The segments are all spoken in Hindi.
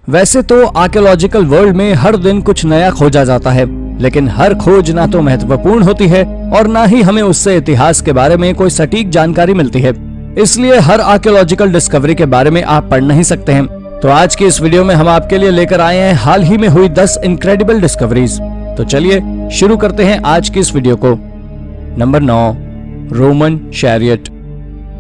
वैसे तो आर्कियोलॉजिकल वर्ल्ड में हर दिन कुछ नया खोजा जाता है, लेकिन हर खोज ना तो महत्वपूर्ण होती है और ना ही हमें उससे इतिहास के बारे में कोई सटीक जानकारी मिलती है। इसलिए हर आर्कियोलॉजिकल डिस्कवरी के बारे में आप पढ़ नहीं सकते हैं। तो आज की इस वीडियो में हम आपके लिए लेकर आए हैं हाल ही में हुई 10 इनक्रेडिबल डिस्कवरीज। तो चलिए शुरू करते हैं आज की इस वीडियो को। Number 9, Roman chariot.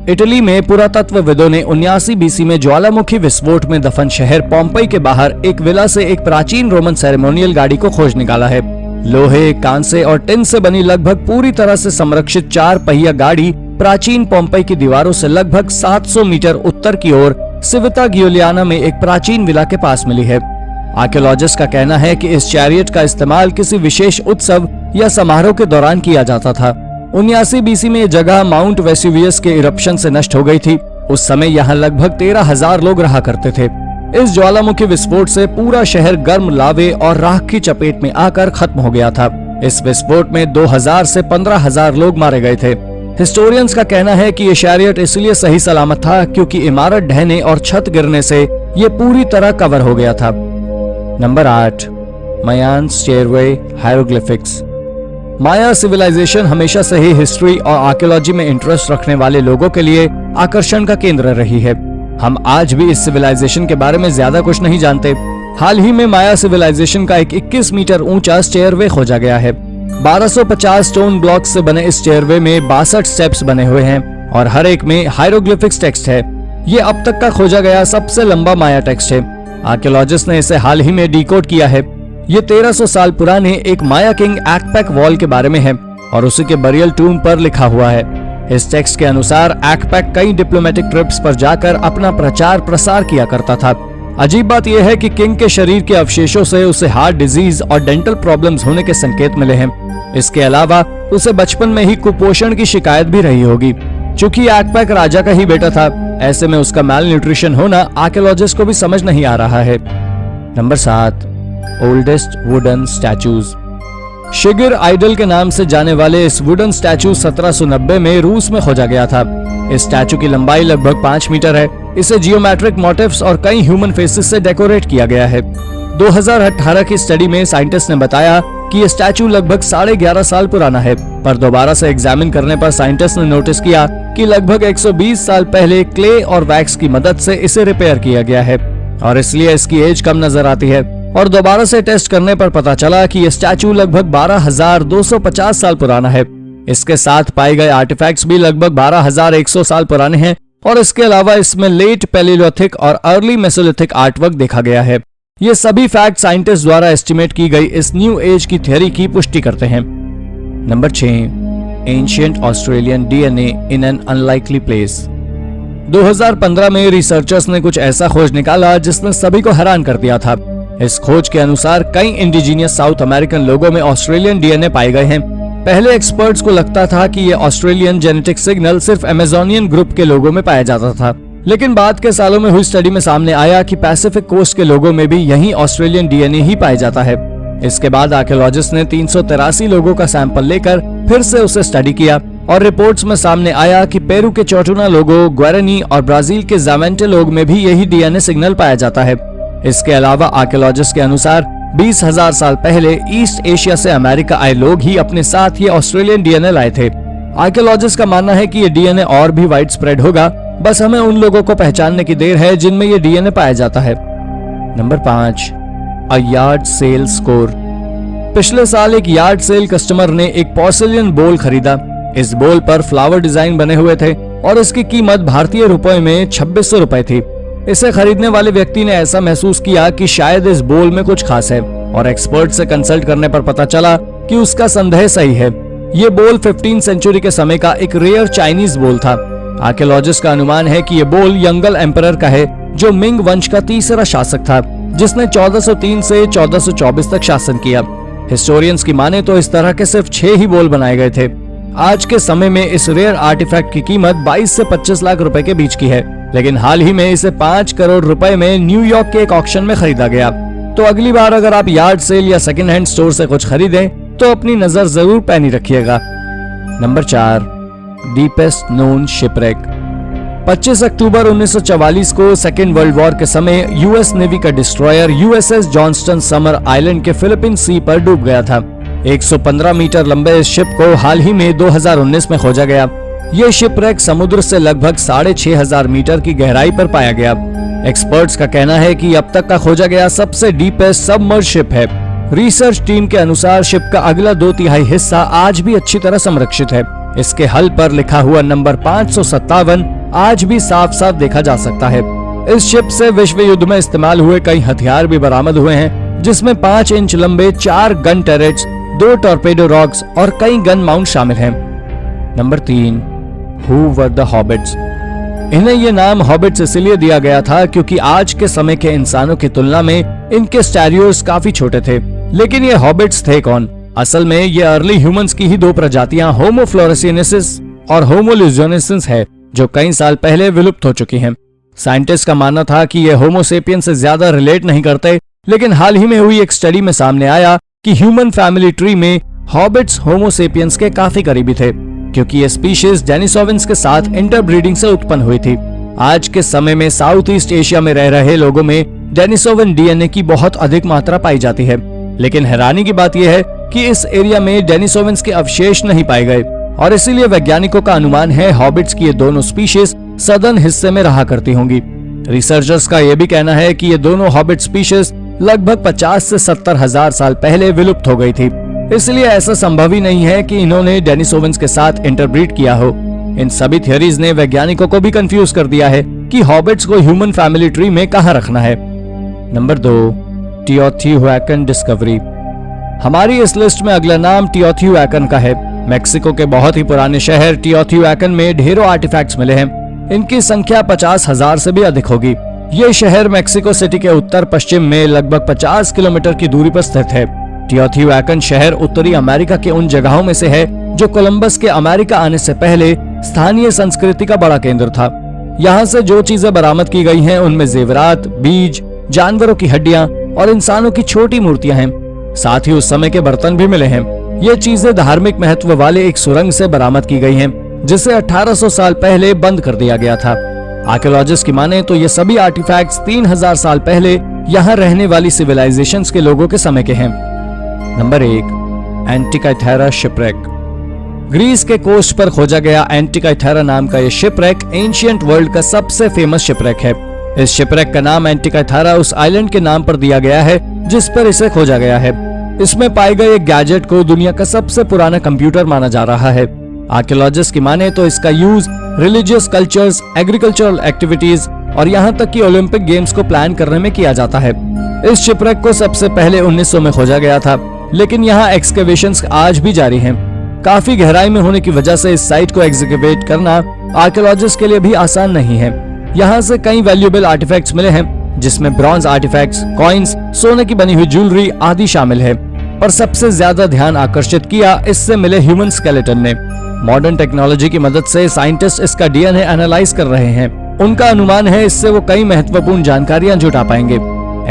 इटली में पुरातत्वविदों ने 79 बीसी में ज्वालामुखी विस्फोट में दफन शहर पोम्पई के बाहर एक विला से एक प्राचीन रोमन सेरेमोनियल गाड़ी को खोज निकाला है। लोहे, कांसे और टिन से बनी लगभग पूरी तरह से संरक्षित 4 पहिया गाड़ी प्राचीन पोम्पई की दीवारों से लगभग 700 मीटर उत्तर की ओर सिविता गियोलियाना में एक प्राचीन विला के पास मिली है। आर्कियोलॉजिस्ट का कहना है कि इस चैरियट का इस्तेमाल किसी विशेष उत्सव या समारोह के दौरान किया जाता था। 79 बीसी में यह जगह माउंट वेसुवियस के इरप्शन से नष्ट हो गई थी। उस समय यहाँ लगभग 13,000 लोग रहा करते थे। इस ज्वालामुखी विस्फोट से पूरा शहर गर्म लावे और राख की चपेट में आकर खत्म हो गया था। इस विस्फोट में 2000 से 15,000 लोग मारे गए थे। हिस्टोरियंस का कहना है कि ये चैरियट इसलिए सही सलामत था क्योंकि इमारत ढहने और छत गिरने से ये पूरी तरह कवर हो गया था। नंबर 8, मायान स्टेयरवे हायरोग्लिफिक्स। माया सिविलाइजेशन हमेशा से ही हिस्ट्री और आर्कियोलॉजी में इंटरेस्ट रखने वाले लोगों के लिए आकर्षण का केंद्र रही है। हम आज भी इस सिविलाइजेशन के बारे में ज्यादा कुछ नहीं जानते। हाल ही में माया सिविलाइजेशन का एक 21 मीटर ऊंचा स्टेयरवे खोजा गया है। 1250 स्टोन ब्लॉक से बने इस स्टेयरवे में 62 स्टेप्स बने हुए हैं और हर एक में हायरोग्लिफिक्स टेक्स्ट है। ये अब तक का खोजा गया सबसे लंबा माया टेक्स्ट है। आर्कियोलॉजिस्ट ने इसे हाल ही में डिकोड किया है। ये 1300 साल पुराने एक माया किंग एक्पैक वॉल के बारे में है और उसी के बरियल टूम पर लिखा हुआ है। इस टेक्स्ट के अनुसार एक्पैक कई डिप्लोमेटिक ट्रिप्स पर जाकर अपना प्रचार प्रसार किया करता था। अजीब बात यह है कि किंग के शरीर के अवशेषों से उसे हार्ट डिजीज और डेंटल प्रॉब्लम्स होने के संकेत मिले हैं। इसके अलावा उसे बचपन में ही कुपोषण की शिकायत भी रही होगी। चूंकि एक्पैक राजा का ही बेटा था, ऐसे में उसका मैल न्यूट्रिशन होना आर्कियोलॉजिस्ट को भी समझ नहीं आ रहा है। Number 7, oldest wooden statues. Shigir idol के नाम से जाने वाले इस वुडन स्टैचू 1790 में रूस में खोजा गया था। इस स्टैचू की लंबाई लगभग 5 मीटर है। इसे जियोमेट्रिक मोटिव्स और कई ह्यूमन फेसेस से डेकोरेट किया गया है। 2018 की स्टडी में साइंटिस्ट ने बताया कि यह स्टैचू लगभग 11.5 साल पुराना है, पर दोबारा से एग्जामिन करने पर साइंटिस्ट ने नोटिस किया कि लगभग 120 साल पहले क्ले और वैक्स की मदद से इसे रिपेयर किया गया है और इसलिए इसकी एज कम नजर आती है। और दोबारा से टेस्ट करने पर पता चला कि यह स्टैचू लगभग 12,250 साल पुराना है। इसके साथ पाए गए आर्टिफैक्ट्स भी लगभग 12,100 साल पुराने हैं और इसके अलावा इसमें लेट पैलियोलिथिक और अर्ली मेसोलिथिक आर्टवर्क देखा गया है। ये सभी फैक्ट साइंटिस्ट द्वारा एस्टिमेट की गई इस न्यू एज की थ्योरी की पुष्टि करते हैं। Number 6, ancient Australian DNA in an unlikely place. 2015 में रिसर्चर्स ने कुछ ऐसा खोज निकाला जिसने सभी को हैरान कर दिया था। इस खोज के अनुसार कई इंडिजीनियस साउथ अमेरिकन लोगों में ऑस्ट्रेलियन डीएनए पाए गए हैं। पहले एक्सपर्ट्स को लगता था कि ये ऑस्ट्रेलियन जेनेटिक सिग्नल सिर्फ अमेजोनियन ग्रुप के लोगों में पाया जाता था, लेकिन बाद के सालों में हुई स्टडी में सामने आया कि पैसिफिक कोस्ट के लोगों में भी यही ऑस्ट्रेलियन डीएनए ही पाया जाता है। इसके बाद आर्कियोलॉजिस्ट ने 383 लोगों का सैंपल लेकर फिर से उसे स्टडी किया और रिपोर्ट्स में सामने आया कि पेरू के चोटुना लोगों, ग्वारानी और ब्राजील के जावेंटे लोग में भी यही डीएनए सिग्नल पाया जाता है। इसके अलावा आर्कियोलॉजिस्ट के अनुसार 20,000 साल पहले ईस्ट एशिया से अमेरिका आए लोग ही अपने साथ ये ऑस्ट्रेलियन डीएनए लाए थे। आर्कियोलॉजिस्ट का मानना है कि ये डीएनए और भी वाइड स्प्रेड होगा, बस हमें उन लोगों को पहचानने की देर है जिनमें ये डीएनए पाया जाता है। नंबर 5, अ यार्ड सेल स्कोर। पिछले साल एक यार्ड सेल कस्टमर ने एक पोर्सिलियन बोल खरीदा। इस बोल पर फ्लावर डिजाइन बने हुए थे और इसकी कीमत भारतीय रुपए में 2600 रुपए थी। इसे खरीदने वाले व्यक्ति ने ऐसा महसूस किया कि शायद इस बोल में कुछ खास है और एक्सपर्ट से कंसल्ट करने पर पता चला कि उसका संदेह सही है। ये बोल 15वीं सेंचुरी के समय का एक रेयर चाइनीज बोल था। आर्कियोलॉजिस्ट का अनुमान है कि ये बोल यंगल एम्परर का है, जो मिंग वंश का तीसरा शासक था, जिसने 1403 से 1424 तक शासन किया। हिस्टोरियंस की माने तो इस तरह के सिर्फ 6 ही बोल बनाए गए थे। आज के समय में इस रेयर आर्टिफैक्ट की कीमत 22 से 25 लाख रुपए के बीच की है, लेकिन हाल ही में इसे 5 करोड़ रुपए में न्यूयॉर्क के एक ऑक्शन में खरीदा गया। तो अगली बार अगर आप यार्ड सेल या सेकंड हैंड स्टोर से कुछ खरीदें तो अपनी नजर जरूर पैनी रखिएगा। Number 4, deepest known shipwreck. 25 अक्टूबर 1944 को सेकेंड वर्ल्ड वॉर के समय यूएस नेवी का destroyer USS Johnston summer island के फिलीपीन सी पर डूब गया था। 115 मीटर लंबे इस शिप को हाल ही में 2019 में खोजा गया। ये शिपरेक समुद्र से लगभग 6500 मीटर की गहराई पर पाया गया। एक्सपर्ट्स का कहना है कि अब तक का खोजा गया सबसे डीपेस्ट सबमर्ज शिप है। रिसर्च टीम के अनुसार शिप का अगला 2/3 हिस्सा आज भी अच्छी तरह संरक्षित है। इसके हल पर लिखा हुआ नंबर 557 आज भी साफ साफ देखा जा सकता है। इस शिप से विश्व युद्ध में इस्तेमाल हुए कई हथियार भी बरामद हुए हैं, जिसमें 5 इंच लंबे 4 गन टरेट्स, 2 टॉर्पेडो रॉक्स और कई गन माउंट शामिल हैं। Number 3, who were the habits. इन्हें ये नाम हॉबिट्स इसलिए दिया गया था क्योंकि आज के समय के इंसानों की तुलना में इनके स्टेरियोस काफी छोटे थे। लेकिन ये हॉबिट्स थे कौन? असल में ये अर्ली ह्यूमंस की ही 2 प्रजातियां होमो फ्लोरेसिनेसिस और होमो ल्यूजियोनेसिस है, जो कई साल पहले विलुप्त हो चुकी हैं। साइंटिस्ट का मानना था कि ये होमो सेपियन से ज्यादा रिलेट नहीं करते, लेकिन हाल ही में हुई एक स्टडी में सामने आया कि ह्यूमन फैमिली ट्री में हॉबिट्स होमो सेपियंस के काफी करीबी थे, क्योंकि ये स्पीशीज डेनिसोविन्स के साथ इंटरब्रीडिंग से उत्पन्न हुई थी। आज के समय में साउथ ईस्ट एशिया में रह रहे लोगों में डेनिसोविन डीएनए की बहुत अधिक मात्रा पाई जाती है। लेकिन हैरानी की बात यह है कि इस एरिया में डेनिसोविन्स के अवशेष नहीं पाए गए और इसीलिए वैज्ञानिकों का अनुमान है हॉबिट्स की ये दोनों स्पीशीज सदर्न हिस्से में रहा करती होंगी। रिसर्चर्स का यह भी कहना है कि ये दोनों हॉबिट स्पीशीज लगभग 50 से 70 हजार साल पहले विलुप्त हो गई थी, इसलिए ऐसा संभव ही नहीं है कि इन्होंने डेनिसोविन्स के साथ इंटरब्रीड किया हो। इन सभी थियरीज ने वैज्ञानिकों को भी कंफ्यूज कर दिया है कि हॉबिट्स को ह्यूमन फैमिली ट्री में कहां रखना है। Number 2, Teotihuacan discovery. हमारी इस लिस्ट में अगला नाम टिओटिहुएकन का है। मेक्सिको के बहुत ही पुराने शहर टिओटिहुएकन में ढेरों आर्टिफैक्ट्स मिले हैं। इनकी संख्या 50,000 से भी अधिक होगी। ये शहर मेक्सिको सिटी के उत्तर पश्चिम में लगभग 50 किलोमीटर की दूरी पर स्थित है। टिओटिहुएकन शहर उत्तरी अमेरिका के उन जगहों में से है जो कोलंबस के अमेरिका आने से पहले स्थानीय संस्कृति का बड़ा केंद्र था। यहाँ से जो चीजें बरामद की गई हैं उनमें जेवरात, बीज, जानवरों की हड्डियां और इंसानों की छोटी मूर्तियां हैं। साथ ही उस समय के बर्तन भी मिले हैं। ये चीजें धार्मिक महत्व वाले एक सुरंग से बरामद की गई हैं, जिसे 1800 साल पहले बंद कर दिया गया था। आर्कियोलॉजिस्ट की माने तो ये सभी आर्टिफैक्ट्स 3000 साल पहले यहाँ रहने वाली सिविलाइजेशंस के लोगों के समय के हैं। Number 1, Antikythera shipwreck. ग्रीस के कोस्ट पर खोजा गया एंटिकाइथेरा नाम का ये शिपरेक एंशिएंट वर्ल्ड का सबसे फेमस शिपरेक है। इस शिपरेक का नाम एंटिकाइथेरा उस आइलैंड के नाम पर दिया गया है जिस पर इसे खोजा गया है। इसमें पाए गए एक गैजेट को दुनिया का सबसे पुराना कंप्यूटर माना जा रहा है। आर्कियोलॉजिस्ट की माने तो इसका use religious cultures, agricultural activities और यहाँ तक कि ओलंपिक गेम्स को प्लान करने में किया जाता है। इस शिपरेक को सबसे पहले 1900 में खोजा गया था, लेकिन यहाँ एक्सकेवेशंस आज भी जारी हैं। काफी गहराई में होने की वजह से इस साइट को एग्जीक्यूट करना आर्कियोलॉजिस्ट के लिए भी आसान नहीं है। यहाँ से कई वैल्यूएबल आर्टिफैक्ट्स मिले हैं, जिसमें ब्रॉन्ज आर्टिफैक्ट्स, कॉइन्स, सोने की बनी हुई ज्वेलरी आदि शामिल है। पर सबसे ज्यादा ध्यान आकर्षित किया इससे मिले ह्यूमन स्केलेटन ने। मॉडर्न टेक्नोलॉजी की मदद से साइंटिस्ट इसका डीएनए एनालाइज कर रहे हैं। उनका अनुमान है इससे वो कई महत्वपूर्ण जानकारियां जुटा पाएंगे।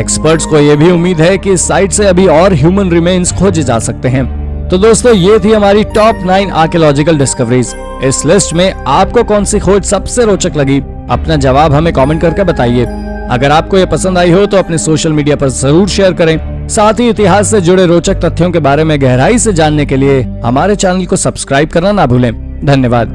एक्सपर्ट्स को यह भी उम्मीद है कि इस साइट से अभी और ह्यूमन रिमेन्स खोजे जा सकते हैं। तो दोस्तों, ये थी हमारी टॉप 9 आर्कियोलॉजिकल डिस्कवरीज। इस लिस्ट में आपको कौन सी खोज सबसे रोचक लगी? अपना जवाब हमें कमेंट करके बताइए। अगर आपको ये पसंद आई हो तो अपने सोशल मीडिया पर जरूर शेयर करें। साथ ही इतिहास से जुड़े रोचक तथ्यों के बारे में गहराई से जानने के लिए हमारे चैनल को सब्सक्राइब करना ना भूलें। धन्यवाद।